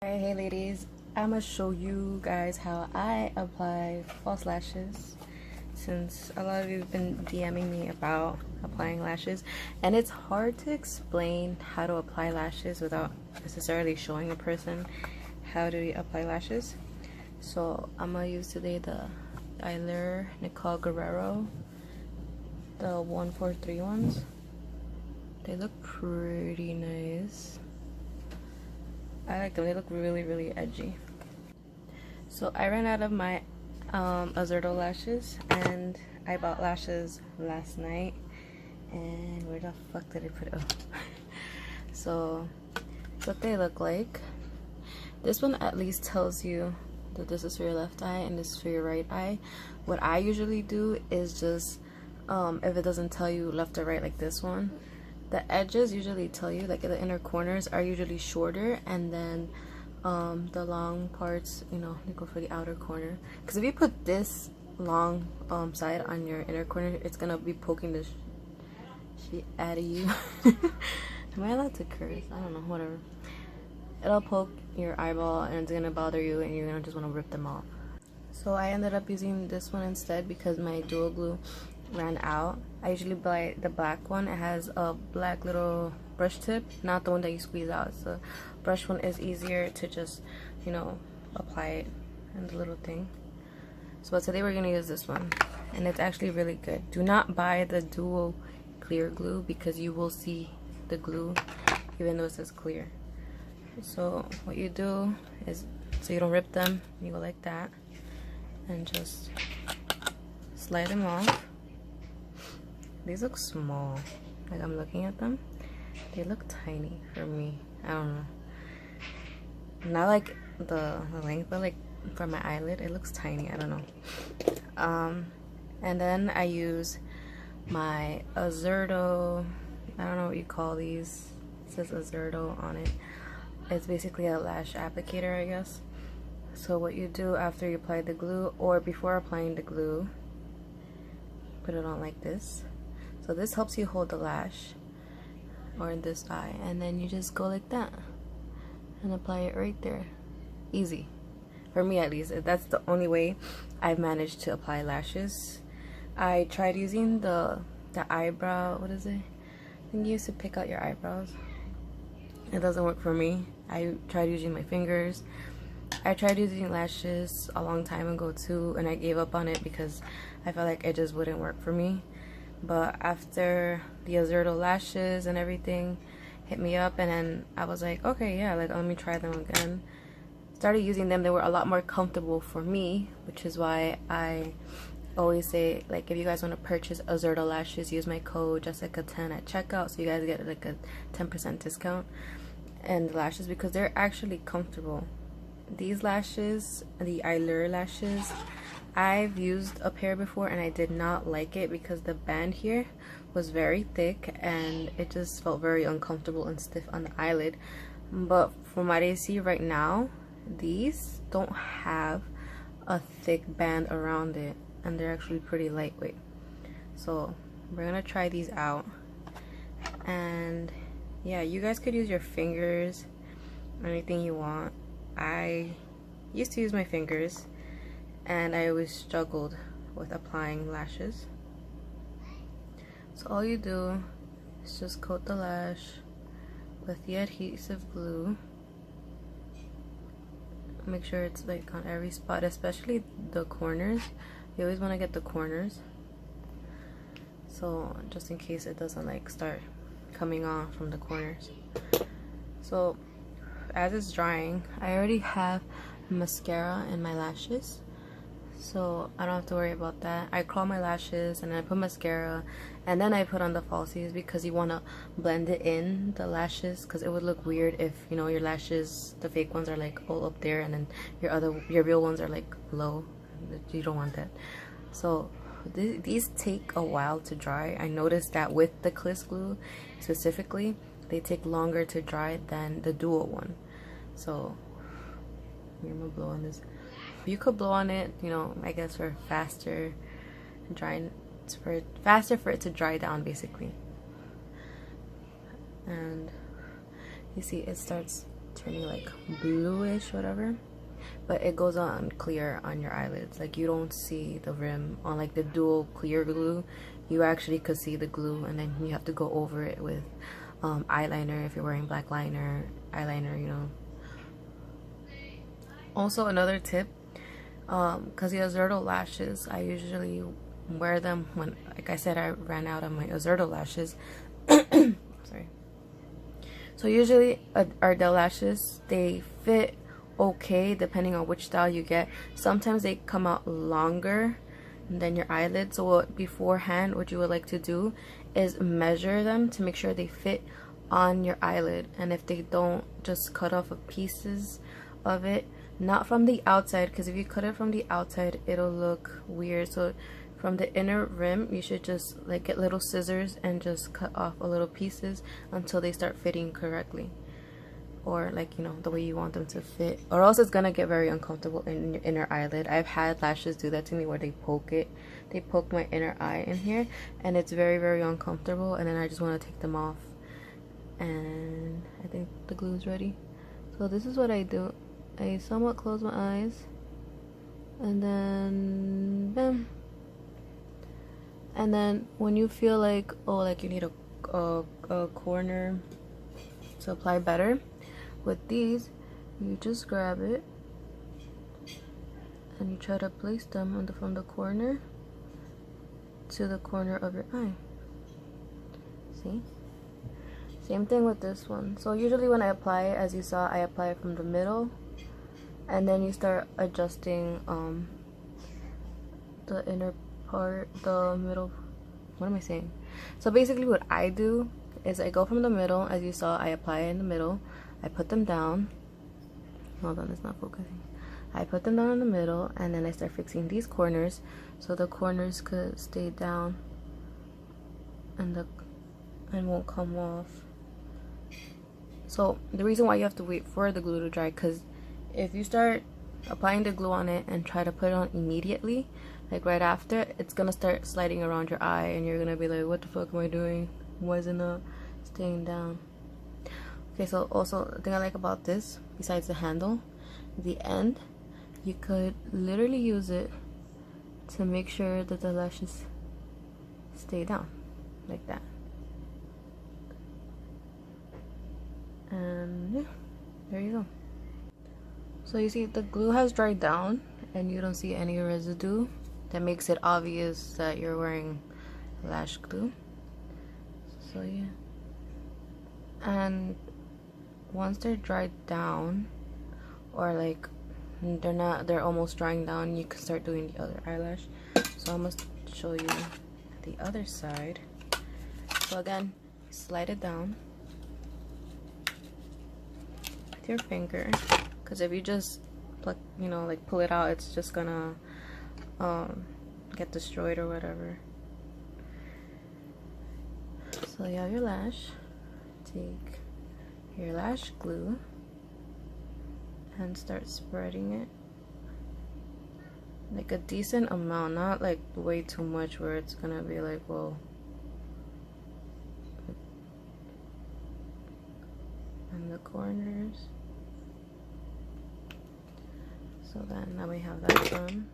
Alright, hey ladies, I'm gonna show you guys how I apply false lashes, since a lot of you have been DMing me about applying lashes, and it's hard to explain how to apply lashes without necessarily showing a person how to apply lashes. So I'm gonna use today the Eyelure Nicole Guerriero, the 143 ones. They look pretty nice. I like them. They look really edgy. So I ran out of my Eyelure lashes, and I bought lashes last night. And where the fuck did I put it? Oh. So what they look like. This one at least tells you that this is for your left eye and this is for your right eye. What I usually do is just if it doesn't tell you left or right like this one, the edges usually tell you, like the inner corners are usually shorter, and then the long parts, you know, they go for the outer corner. Because if you put this long side on your inner corner, it's gonna be poking the shit out of you. Am I allowed to curse? I don't know, whatever. It'll poke your eyeball and it's gonna bother you, and you're gonna just want to rip them off. So I ended up using this one instead because my dual glue ran out. I usually buy the black one. It has a black little brush tip, not the one that you squeeze out. So brush one is easier to just, you know, apply it in the little thing. So today we're gonna use this one, and it's actually really good. Do not buy the dual clear glue because you will see the glue even though it says clear. So what you do is, so you don't rip them, you go like that and just slide them off. These look small, like I'm looking at them, they look tiny for me. I don't know, not like the length, but like for my eyelid it looks tiny. I don't know. And then I use my Eyelure, I don't know what you call these, it says Eyelure on it. It's basically a lash applicator, I guess. So what you do after you apply the glue, or before applying the glue, put it on like this. So this helps you hold the lash, or in this eye, and then you just go like that and apply it right there. Easy. For me at least, that's the only way I've managed to apply lashes. I tried using the eyebrow, what is it? I think you used to pick out your eyebrows. It doesn't work for me. I tried using my fingers. I tried using lashes a long time ago too, and I gave up on it because I felt like it just wouldn't work for me. But after the Eyelure lashes and everything hit me up, and then I was like, okay, yeah, like let me try them again. Started using them. They were a lot more comfortable for me, which is why I always say, like, if you guys want to purchase Eyelure lashes, use my code Jessica10 at checkout, so you guys get like a 10% discount. And the lashes, because they're actually comfortable. These lashes, the Eyelure lashes, I've used a pair before and I did not like it because the band here was very thick and it just felt very uncomfortable and stiff on the eyelid. But from what I see right now, these don't have a thick band around it, and they're actually pretty lightweight. So we're gonna try these out, and yeah, you guys could use your fingers or anything you want. I used to use my fingers and I always struggled with applying lashes. So all you do is just coat the lash with the adhesive glue. Make sure it's like on every spot, especially the corners. You always want to get the corners, so just in case it doesn't like start coming off from the corners. So as it's drying, I already have mascara in my lashes, so I don't have to worry about that. I curl my lashes and then I put mascara, and then I put on the falsies because you want to blend it in the lashes, because it would look weird if, you know, your lashes, the fake ones, are like all up there and then your real ones are like low. You don't want that. So these take a while to dry. I noticed that with the Kliss glue specifically, they take longer to dry than the dual one. So I'm gonna blow on this. You could blow on it, you know, I guess for faster drying, faster for it to dry down basically. And you see it starts turning like bluish, whatever. But it goes on clear on your eyelids. Like you don't see the rim on like the dual clear glue. You actually could see the glue, and then you have to go over it with eyeliner if you're wearing black eyeliner, you know. Also, another tip, because the Guerriero lashes, I usually wear them when, like I said, I ran out of my Guerriero lashes. Sorry. So usually Ardell lashes, they fit okay depending on which style you get. Sometimes they come out longer than your eyelids. So beforehand, what you would like to do is measure them to make sure they fit on your eyelid. And if they don't, just cut off pieces of it. Not from the outside, because if you cut it from the outside, it'll look weird. So from the inner rim, you should just like get little scissors and just cut off a little pieces until they start fitting correctly, or like, you know, the way you want them to fit, or else it's gonna get very uncomfortable in your inner eyelid. I've had lashes do that to me where they poke my inner eye in here, and it's very, very uncomfortable, and then I just want to take them off. And I think the glue is ready. So this is what I do. I somewhat close my eyes, and then bam. And then when you feel like, oh, like you need a corner to apply better, with these, you just grab it and you try to place them on from the corner to the corner of your eye. See? Same thing with this one. So usually when I apply it, as you saw, I apply it from the middle, and then you start adjusting the inner part, the middle. What am I saying? So basically what I do is I go from the middle. As you saw, I apply it in the middle. I put them down. Hold on, it's not focusing. I put them down in the middle, and then I start fixing these corners so the corners could stay down and won't come off. So the reason why you have to wait for the glue to dry, because if you start applying the glue on it and try to put it on immediately, like right after, it's gonna start sliding around your eye, and you're gonna be like, what the fuck am I doing? Why is it not staying down? Okay, so also the thing I like about this, besides the handle, the end, you could literally use it to make sure that the lashes stay down, like that. And yeah, there you go. So you see the glue has dried down, and you don't see any residue. That makes it obvious that you're wearing lash glue. So yeah. And once they're dried down, or like they're almost drying down, you can start doing the other eyelash. So I must show you the other side. So again, slide it down with your finger, because if you just pluck, you know, like pull it out, it's just gonna get destroyed or whatever. So you have your lash. Take your lash glue and start spreading it, like a decent amount, not like way too much where it's gonna be like, whoa. And the corners. So then now we have that done.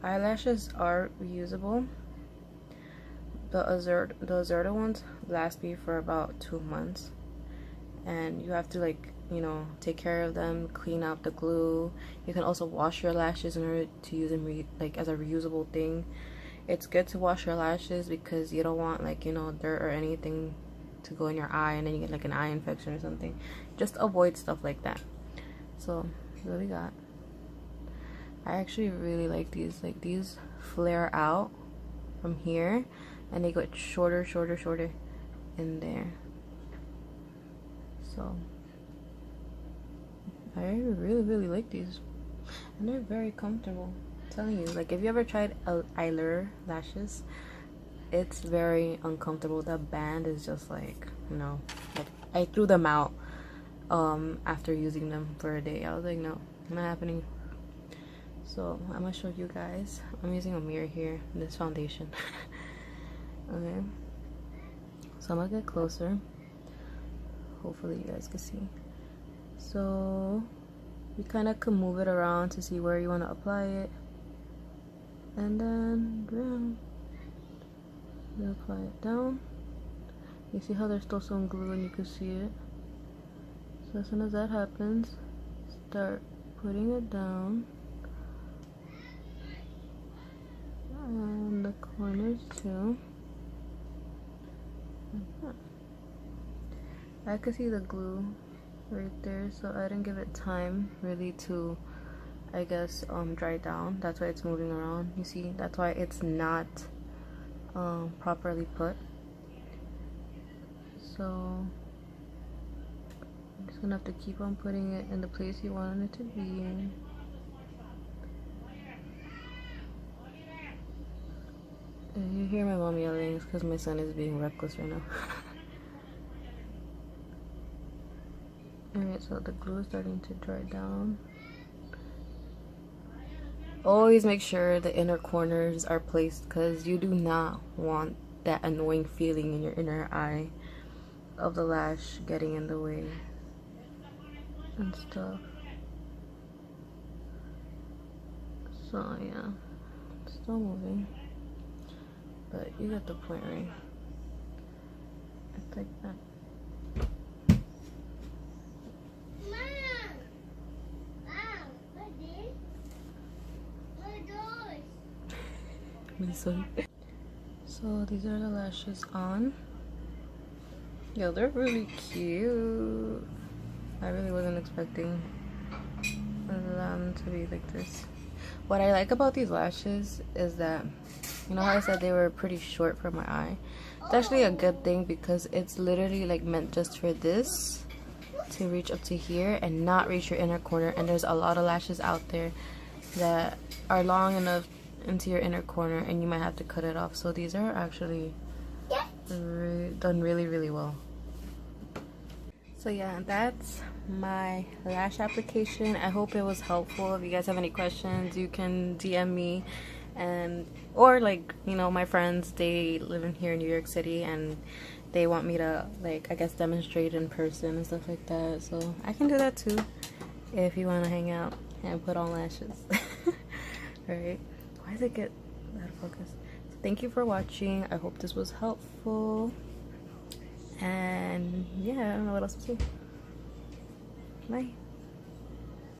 Eyelashes are reusable. The Guerriero ones last me for about 2 months, and you have to, like, you know, take care of them, clean out the glue. You can also wash your lashes in order to use them like as a reusable thing. It's good to wash your lashes because you don't want, like, you know, dirt or anything to go in your eye and then you get like an eye infection or something. Just avoid stuff like that. So what we got, I actually really like these. Like, these flare out from here and they get shorter in there. So I really like these, and they're very comfortable. I'm telling you, like, if you ever tried Eyelure lashes, it's very uncomfortable. The band is just like, you know, like, I threw them out after using them for a day. I was like, no, not happening. So I'm gonna show you guys. I'm using a mirror here, this foundation. Okay, so I'm gonna get closer. hopefully you guys can see. So you kind of can move it around to see where you want to apply it, and then you apply it down. You see how there's still some glue and you can see it. So as soon as that happens, start putting it down, and the corners too. I could see the glue right there, so I didn't give it time really to, I guess, dry down. That's why it's moving around. You see, that's why it's not properly put. So I'm just gonna have to keep on putting it in the place you want it to be in. And you hear my mom yelling, it's because my son is being reckless right now. Alright, so the glue is starting to dry down. Always make sure the inner corners are placed, because you do not want that annoying feeling in your inner eye of the lash getting in the way and stuff. So yeah, still moving, but you get the point, right? It's like that. So these are the lashes on. Yo, they're really cute. I really wasn't expecting them to be like this. What I like about these lashes is that, you know how I said they were pretty short for my eye? It's actually a good thing, because it's literally like meant just for this to reach up to here and not reach your inner corner. And there's a lot of lashes out there that are long enough into your inner corner and you might have to cut it off. So these are actually done really well. So yeah, that's my lash application. I hope it was helpful. If you guys have any questions, you can DM me, and or like, you know, my friends, they live in here in New York City and they want me to, like, I guess, demonstrate in person and stuff like that. So I can do that too if you want to hang out and put on lashes. Alright, why does it get out of focus? So thank you for watching. I hope this was helpful. And yeah, I don't know what else to say. Bye.